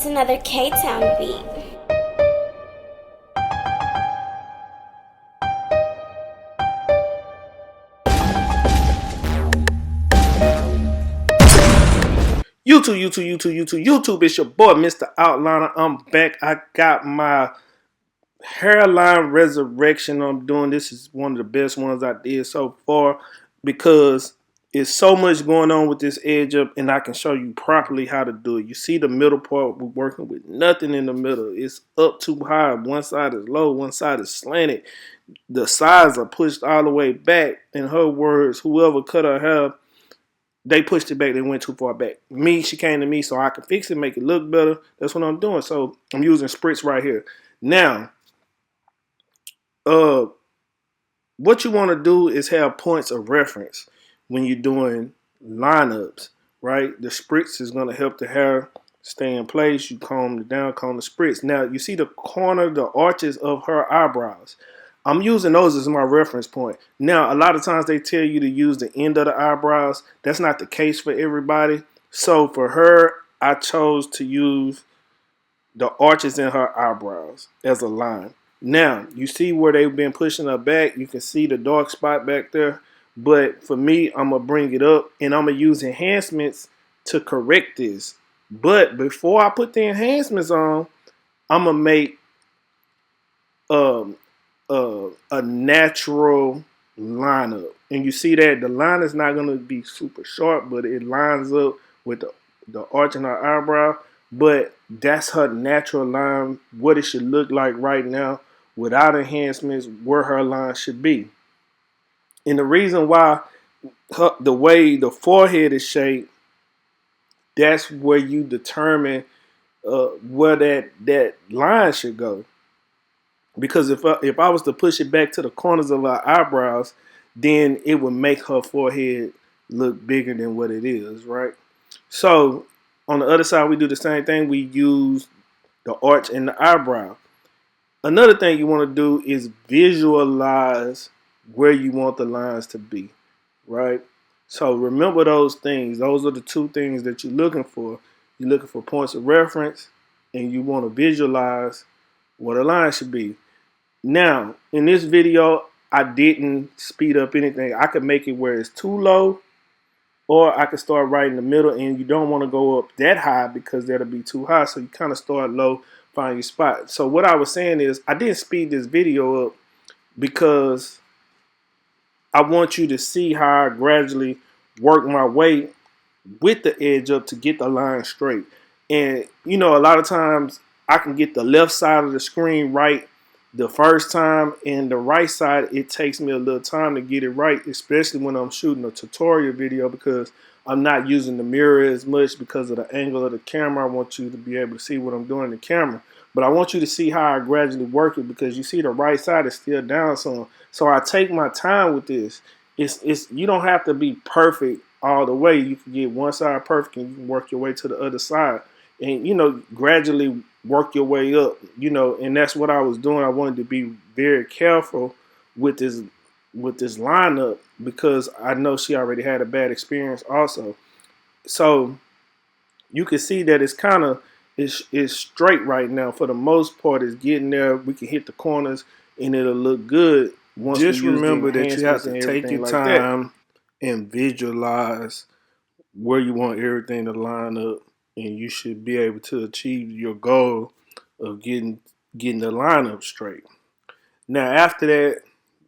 It's another K-Town beat. YouTube, it's your boy, Mr. Outliner. I'm back. I got my hairline resurrection I'm doing. This is one of the best ones I did so far because it's so much going on with this edge up, and I can show you properly how to do it. You see the middle part, we're working with nothing in the middle. It's up too high. One side is low, one side is slanted. The sides are pushed all the way back. In her words, whoever cut her hair, they pushed it back. They went too far back. She came to me so I can fix it, make it look better. That's what I'm doing. So I'm using spritz right here. Now, what you want to do is have points of reference when you're doing lineups, right? The spritz is going to help the hair stay in place. You comb it down, comb the spritz. Now, you see the corner, the arches of her eyebrows. I'm using those as my reference point. Now, a lot of times they tell you to use the end of the eyebrows. That's not the case for everybody. So for her, I chose to use the arches in her eyebrows as a line. Now, you see where they've been pushing her back. You can see the dark spot back there. But for me, I'm going to bring it up, and I'm going to use enhancements to correct this. But before I put the enhancements on, I'm going to make a natural lineup. And you see that the line is not going to be super sharp, but it lines up with the arch in her eyebrow. But that's her natural line, what it should look like right now without enhancements, where her line should be. And the reason why the way the forehead is shaped, that's where you determine where that line should go. Because if I was to push it back to the corners of her eyebrows, then it would make her forehead look bigger than what it is, right? So on the other side, we do the same thing. We use the arch and the eyebrow. Another thing you want to do is visualize where you want the lines to be, right? So remember those things. Those are the two things that you're looking for. You're looking for points of reference, and you want to visualize what a line should be. Now, in this video, I didn't speed up anything. I could make it where it's too low, or I could start right in the middle, and you don't want to go up that high because that'll be too high. So you kind of start low, find your spot. So what I was saying is I didn't speed this video up because I want you to see how I gradually work my way with the edge up to get the line straight. And, you know, a lot of times I can get the left side of the screen right the first time, and the right side, it takes me a little time to get it right, especially when I'm shooting a tutorial video, because I'm not using the mirror as much because of the angle of the camera. I want you to be able to see what I'm doing in the camera. But I want you to see how I gradually work it, because you see the right side is still down some. So I take my time with this. It's you don't have to be perfect all the way. You can get one side perfect and you can work your way to the other side. And, you know, gradually work your way up, you know, and that's what I was doing. I wanted to be very careful with this lineup because I know she already had a bad experience also. So you can see that it's kind of it's straight right now. For the most part, it's getting there. We can hit the corners and it'll look good. Once just remember that you have to take your time and visualize where you want everything to line up, and you should be able to achieve your goal of getting the lineup straight. Now, after that,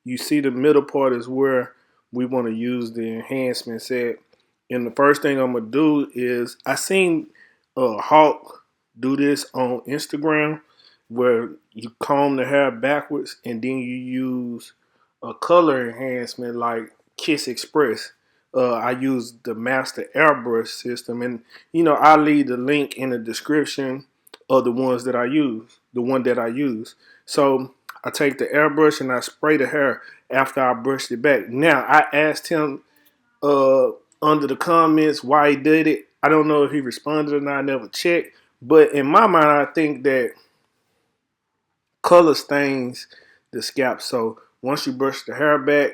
you see the middle part is where we want to use the enhancements at. And the first thing I'm going to do is, I seen Hawk do this on Instagram, where you comb the hair backwards and then you use a color enhancement like Kiss Express. I use the Master Airbrush system, and you know, I'll leave the link in the description of the ones that I use, the one that I use. So I take the airbrush and I spray the hair after I brushed it back. Now, I asked him under the comments why he did it. I don't know if he responded or not. I never checked, but in my mind, I think that color stains the scalp. So once you brush the hair back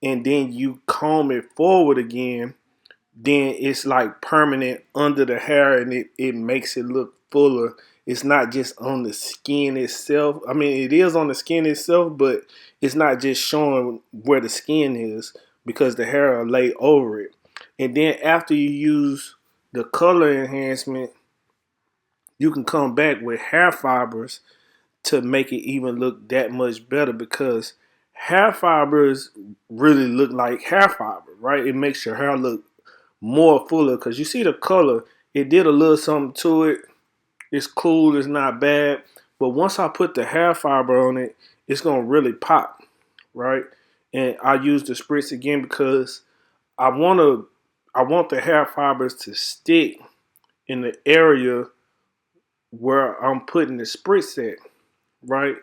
and then you comb it forward again, then it's like permanent under the hair, and it makes it look fuller. It's not just on the skin itself. I mean, it is on the skin itself, but it's not just showing where the skin is because the hair will lay over it. And then after you use the color enhancement, you can come back with hair fibers to make it even look that much better, because hair fibers really look like hair fiber, right? It makes your hair look more fuller because you see the color, it did a little something to it. It's cool, it's not bad. But once I put the hair fiber on it, it's gonna really pop, right? And I use the spritz again because I want the hair fibers to stick in the area where I'm putting the spritz at, right?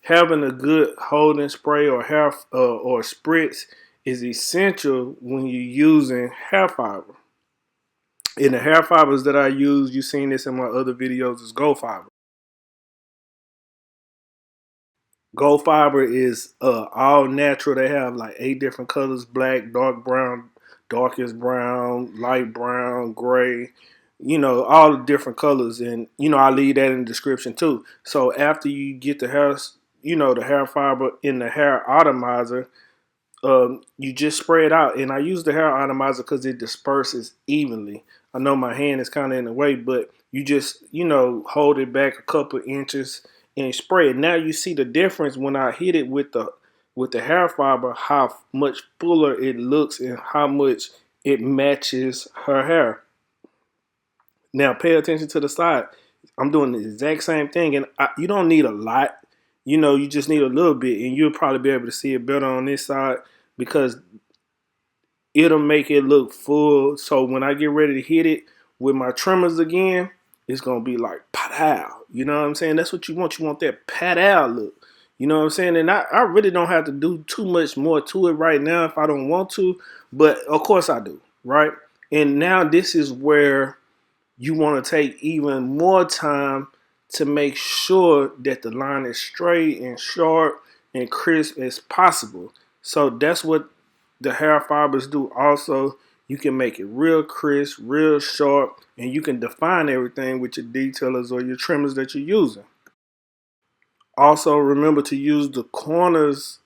Having a good holding spray or hair or spritz is essential when you're using hair fiber. And the hair fibers that I use, you've seen this in my other videos, is Gofybr. Gofybr is all natural. They have like 8 different colors: black, dark brown, darkest brown, light brown, gray. All the different colors, and I'll leave that in the description too. So after you get the hair, the hair fiber in the hair atomizer, you just spray it out. And I use the hair atomizer because it disperses evenly. I know my hand is kind of in the way, but you just, hold it back a couple inches and spray it. Now you see the difference when I hit it with the hair fiber, how much fuller it looks and how much it matches her hair. Now pay attention to the side. I'm doing the exact same thing, and you don't need a lot. You just need a little bit, and you'll probably be able to see it better on this side because it'll make it look full. So when I get ready to hit it with my trimmers again, it's gonna be like pat-ow. You know what I'm saying? That's what you want. You want that pat-ow look. You know what I'm saying? And I really don't have to do too much more to it right now if I don't want to, but of course I do, right? And now this is where you want to take even more time to make sure that the line is straight and sharp and crisp as possible. So that's what the hair fibers do. Also, you can make it real crisp, real sharp, and you can define everything with your detailers or your trimmers that you're using. Also, remember to use the corners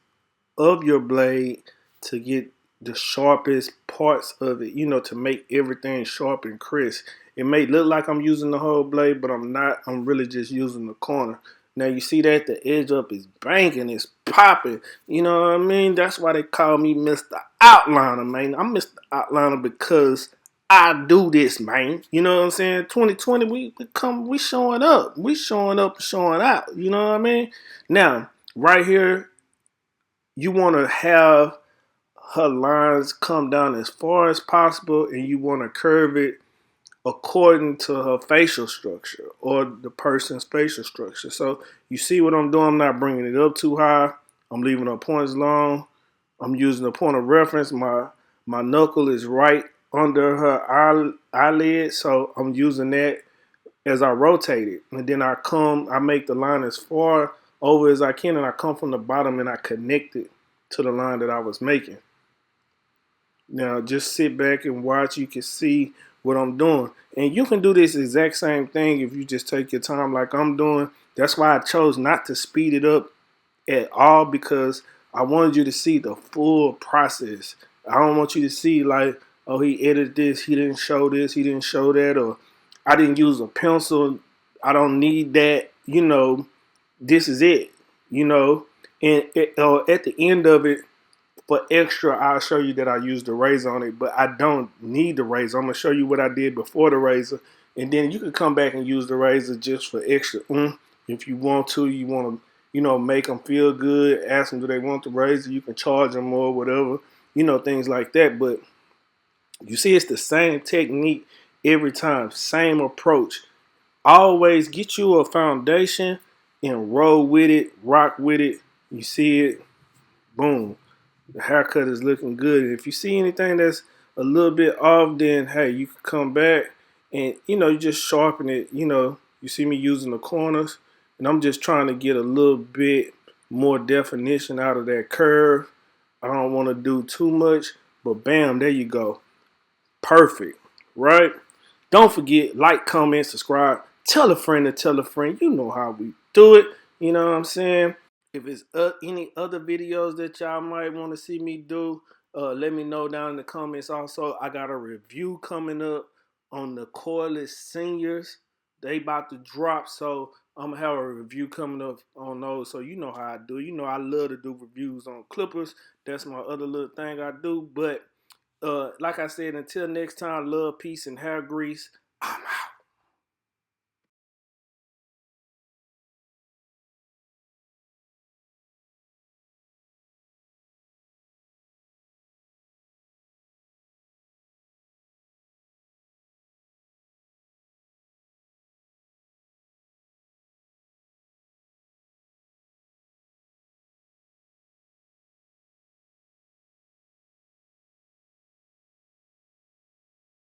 of your blade to get the sharpest parts of it, to make everything sharp and crisp. It may look like I'm using the whole blade, but I'm not. I'm really just using the corner. Now you see that the edge up is banging, it's popping. You know what I mean? That's why they call me Mr. Outliner, man. I'm Mr. Outliner because I do this, man. You know what I'm saying? 2020, we showing up. We showing up and showing out. You know what I mean? Now, right here, you want to have her lines come down as far as possible, and you want to curve it according to her facial structure or the person's facial structure. So you see what I'm doing? I'm not bringing it up too high. I'm leaving her points long. I'm using a point of reference. My knuckle is right under her eyelid, so I'm using that as I rotate it. And then I make the line as far over as I can, and I come from the bottom and I connect it to the line that I was making. Now just sit back and watch. You can see what I'm doing. And you can do this exact same thing if you just take your time like I'm doing. That's why I chose not to speed it up at all, because I wanted you to see the full process. I don't want you to see like, oh, he edited this, he didn't show this, he didn't show that, or I didn't use a pencil. I don't need that. This is it. And at the end of it, for extra, I'll show you that I used the razor on it, but I don't need the razor. I'm going to show you what I did before the razor, and then you can come back and use the razor just for extra. If you want to, make them feel good, ask them do they want the razor, you can charge them or whatever, things like that. But you see, it's the same technique every time, same approach. Always get you a foundation and roll with it, rock with it. You see it, boom. The haircut is looking good. And if you see anything that's a little bit off, then hey, you can come back and you just sharpen it. You see me using the corners, and I'm just trying to get a little bit more definition out of that curve. I don't want to do too much, but bam, there you go. perfect, right? Don't forget, like, comment, subscribe, tell a friend to tell a friend. You know how we do it. You know what I'm saying? If it's any other videos that y'all might want to see me do, let me know down in the comments. Also, I got a review coming up on the Cordless Seniors. They about to drop, so I'm going to have a review coming up on those. So you know how I do. You know I love to do reviews on clippers. That's my other little thing I do. But like I said, until next time, love, peace, and hair grease.